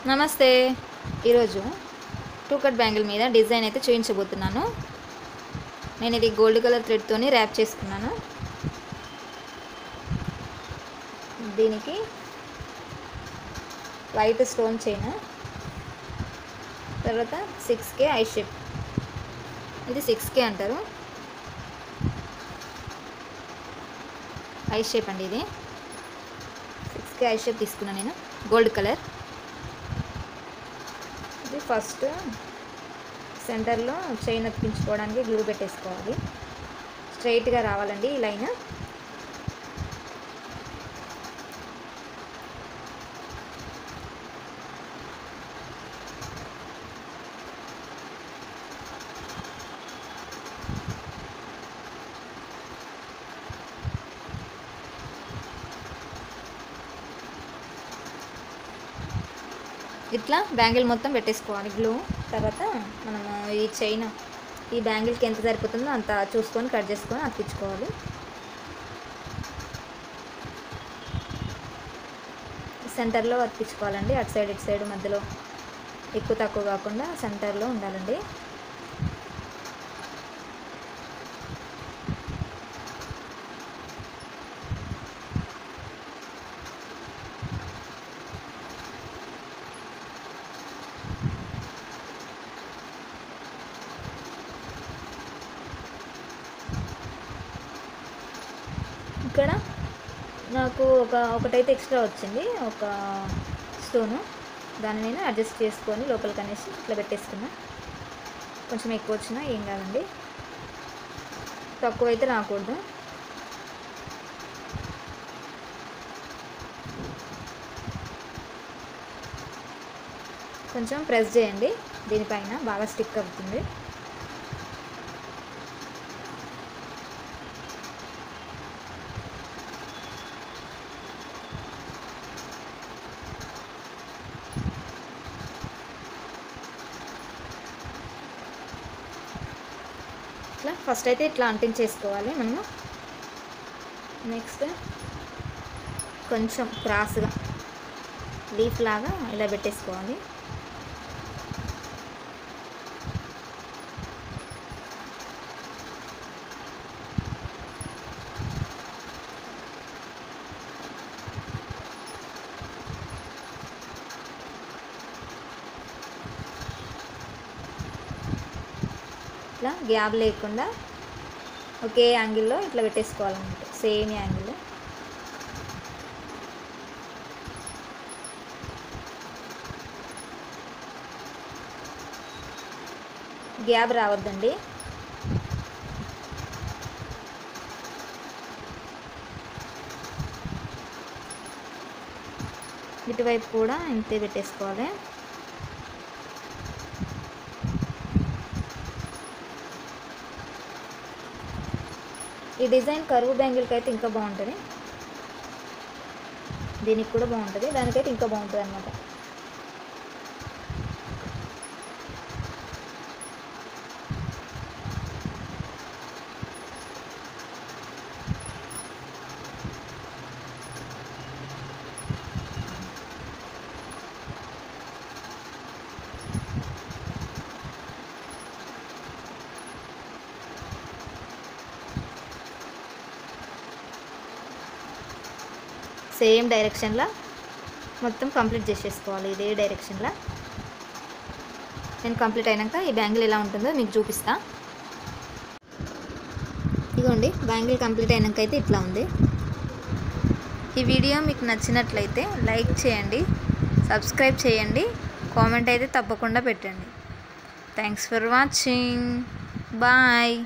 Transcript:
నమస్తే. ఈరోజు two cut bangle మీద డిజైన్ అయితే చూపించబోతున్నాను. నేను ఇది గోల్డ్ కలర్ థ్రెడ్తోని ర్యాప్ చేసుకున్నాను. దీనికి వైట్ స్టోన్ చైన్, తర్వాత 6K ఐ షేప్. ఇది 6K అంటారు, ఐ షేప్ అండి. ఇది 6K ఐ షేప్ తీసుకున్నాను నేను, గోల్డ్ కలర్. ఇది ఫస్ట్ సెంటర్లో చైన్ అతికించుకోవడానికి గ్లూ పెట్టేసుకోవాలి. స్ట్రైట్గా రావాలండి ఈ లైన్. ఇట్లా బ్యాంగిల్ మొత్తం పెట్టేసుకోవాలి గ్లూ. తర్వాత మనము ఈ చైన్ ఈ బ్యాంగిల్కి ఎంత సరిపోతుందో అంత చూసుకొని కట్ చేసుకొని అతికించుకోవాలి. సెంటర్లో అతికించుకోవాలండి. అటు సైడ్ ఇటు సైడ్ మధ్యలో ఎక్కువ తక్కువ కాకుండా సెంటర్లో ఉండాలండి. ఇక్కడ నాకు ఒకటైతే ఎక్స్ట్రా వచ్చింది, ఒక స్టోను. దాన్ని నేను అడ్జస్ట్ చేసుకొని లోపలికి అనేసి ఇట్లా పెట్టేసుకున్నా. కొంచెం ఎక్కువ వచ్చినా ఏం కాదండి, తక్కువ అయితే రాకూడదు. కొంచెం ప్రెస్ చేయండి, దీనిపైన బాగా స్టిక్ అవుతుంది. ఇట్లా ఫస్ట్ అయితే ఇట్లా అంటించేసుకోవాలి మనము. నెక్స్ట్ కొంచెం క్రాస్గా లీఫ్ లాగా ఇలా పెట్టేసుకోవాలి. ఇట్లా గ్యాప్ లేకుండా ఒకే యాంగిల్లో ఇట్లా పెట్టేసుకోవాలన్నమాట, సేమ్ యాంగిల్లో. గ్యాప్ రావద్దండి. ఇటువైపు కూడా ఇంతే పెట్టేసుకోవాలి. ఈ డిజైన్ కరువు బ్యాంగిల్కి అయితే ఇంకా బాగుంటుంది, దీనికి కూడా బాగుంటుంది, దానికైతే ఇంకా బాగుంటుంది అన్నమాట. సేమ్ డైరెక్షన్లో మొత్తం కంప్లీట్ చేసేసుకోవాలి. ఇదే డైరెక్షన్లో నేను కంప్లీట్ అయినాక ఈ బ్యాంగిల్ ఎలా ఉంటుందో మీకు చూపిస్తా. ఇదిగోండి, బ్యాంగిల్ కంప్లీట్ అయినాక అయితే ఇట్లా ఉంది. ఈ వీడియో మీకు నచ్చినట్లయితే లైక్ చేయండి, సబ్స్క్రైబ్ చేయండి, కామెంట్ అయితే తప్పకుండా పెట్టండి. Thanks for watching. బాయ్.